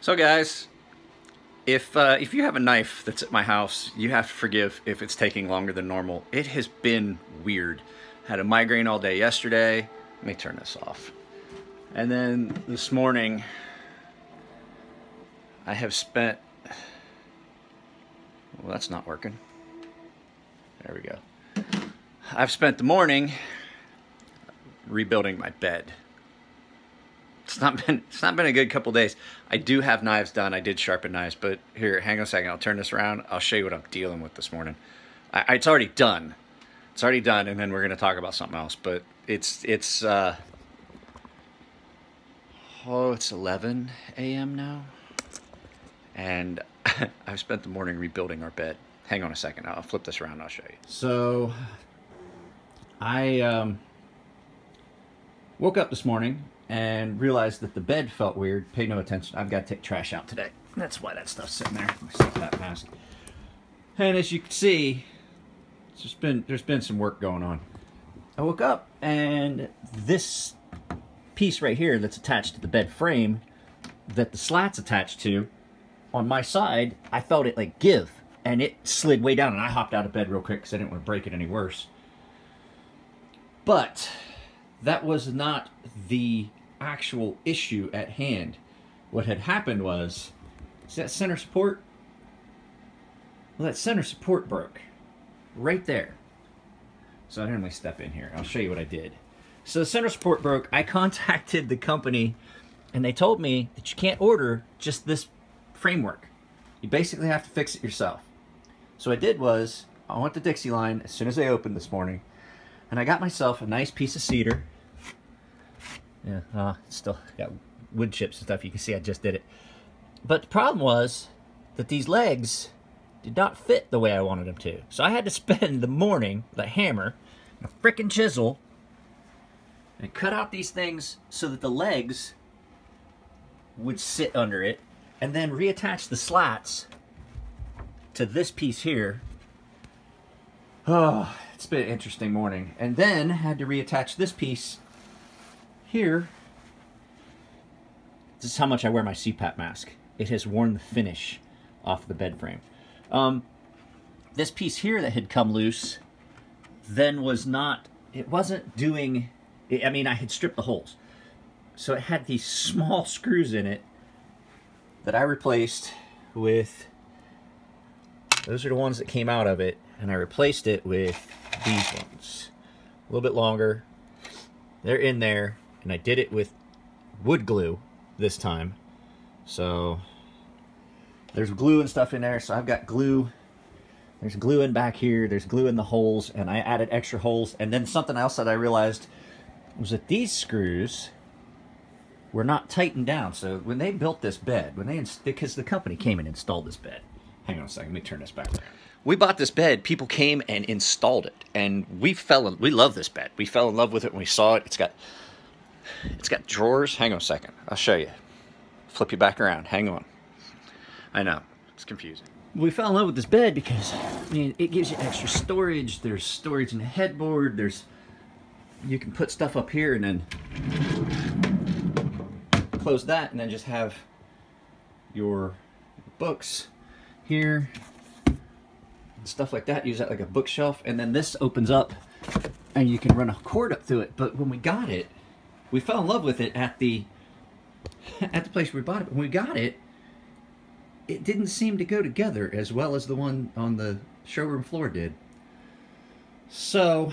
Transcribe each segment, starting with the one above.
So guys, if you have a knife that's at my house, you have to forgive if it's taking longer than normal. It has been weird. Had a migraine all day yesterday. Let me turn this off. And then this morning, I have spent... Well, that's not working. There we go. I've spent the morning rebuilding my bed. It's not been a good couple days. I do have knives done. I did sharpen knives, but here, hang on a second. I'll turn this around. I'll show you what I'm dealing with this morning. It's already done. It's already done, and then we're going to talk about something else. But it's 11 a.m. now, and I've spent the morning rebuilding our bed. Hang on a second. I'll flip this around and I'll show you. So I woke up this morning and realized that the bed felt weird. Pay no attention. I've got to take trash out today. That's why that stuff's sitting there. My CPAP mask. And as you can see, there's been some work going on. I woke up and this piece right here that's attached to the bed frame that the slat's attached to, on my side, I felt it like give, and it slid way down, and I hopped out of bed real quick because I didn't want to break it any worse. But that was not the actual issue at hand. What had happened was, see that center support? Well, that center support broke right there. So I normally step in here. I'll show you what I did. So the center support broke. I contacted the company, and they told me that you can't order just this framework. You basically have to fix it yourself. So what I did was, I went to Dixie Line as soon as they opened this morning, and I got myself a nice piece of cedar. Yeah, it's still got wood chips and stuff. You can see I just did it. But the problem was that these legs did not fit the way I wanted them to. So I had to spend the morning with a hammer and a frickin' chisel and cut out these things so that the legs would sit under it, and then reattach the slats to this piece here. Oh, it's been an interesting morning. And then had to reattach this piece here. This is how much I wear my CPAP mask. It has worn the finish off the bed frame. This piece here that had come loose then it wasn't doing, I mean, I had stripped the holes. So it had these small screws in it that I replaced with, those are the ones that came out of it, and I replaced it with these ones. A little bit longer. They're in there, and I did it with wood glue this time. So there's glue and stuff in there, so I've got glue. There's glue in back here, there's glue in the holes, and I added extra holes. And then something else that I realized was that these screws were not tightened down. So when they built this bed, because the company came and installed this bed. Hang on a second, let me turn this back around. We bought this bed, people came and installed it, and we love this bed. We fell in love with it when we saw it. It's got drawers. Hang on a second, I'll show you. Flip you back around, hang on. I know, it's confusing. We fell in love with this bed because, I mean, it gives you extra storage. There's storage in the headboard. You can put stuff up here and then close that, and then just have your books here, stuff like that. Use that like a bookshelf, and then this opens up and you can run a cord up through it. But when we got it, we fell in love with it at the place where we bought it. But when we got it, it didn't seem to go together as well as the one on the showroom floor did. So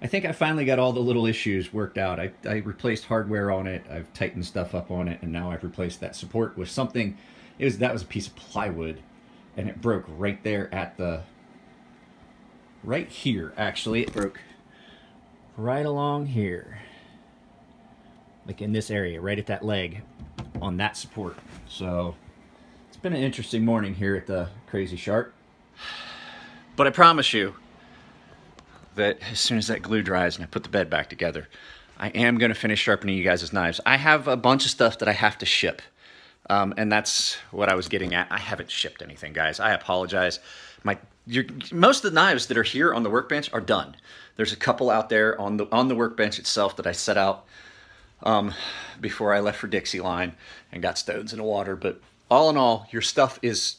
I think I finally got all the little issues worked out. I replaced hardware on it, I've tightened stuff up on it, and now I've replaced that support with something. That was a piece of plywood, and it broke right there at right here, actually. It broke right along here, like in this area, right at that leg on that support. So it's been an interesting morning here at the Crazy Shark. But I promise you that as soon as that glue dries and I put the bed back together, I am going to finish sharpening you guys' knives. I have a bunch of stuff that I have to ship. And that's what I was getting at. I haven't shipped anything, guys. I apologize. Most of the knives that are here on the workbench are done. There's a couple out there on the workbench itself that I set out before I left for Dixie Line and got stones in the water. But all in all, your stuff is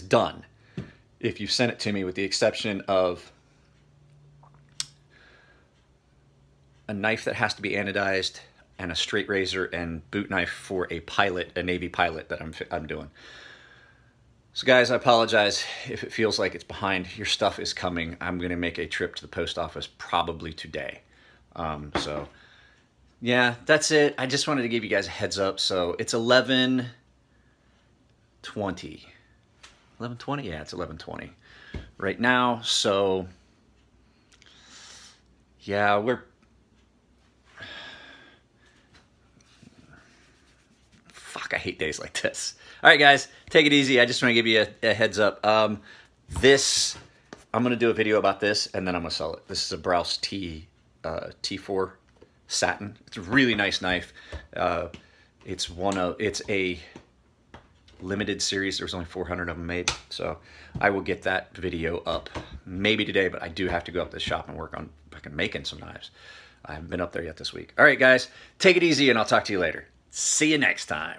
done if you send it to me, with the exception of a knife that has to be anodized and a straight razor and boot knife for a pilot, a Navy pilot that I'm doing. So guys, I apologize if it feels like it's behind. Your stuff is coming. I'm going to make a trip to the post office probably today. So yeah, that's it. I just wanted to give you guys a heads up. So it's 11:20. 11:20? Yeah, it's 11:20 right now. So yeah, I hate days like this. All right, guys, take it easy. I just want to give you a heads up. I'm going to do a video about this, and then I'm going to sell it. This is a Browse T4 satin. It's a really nice knife. It's a limited series. There's only 400 of them made. So I will get that video up maybe today, but I do have to go up to the shop and work on fucking making some knives. I haven't been up there yet this week. All right, guys, take it easy, and I'll talk to you later. See you next time.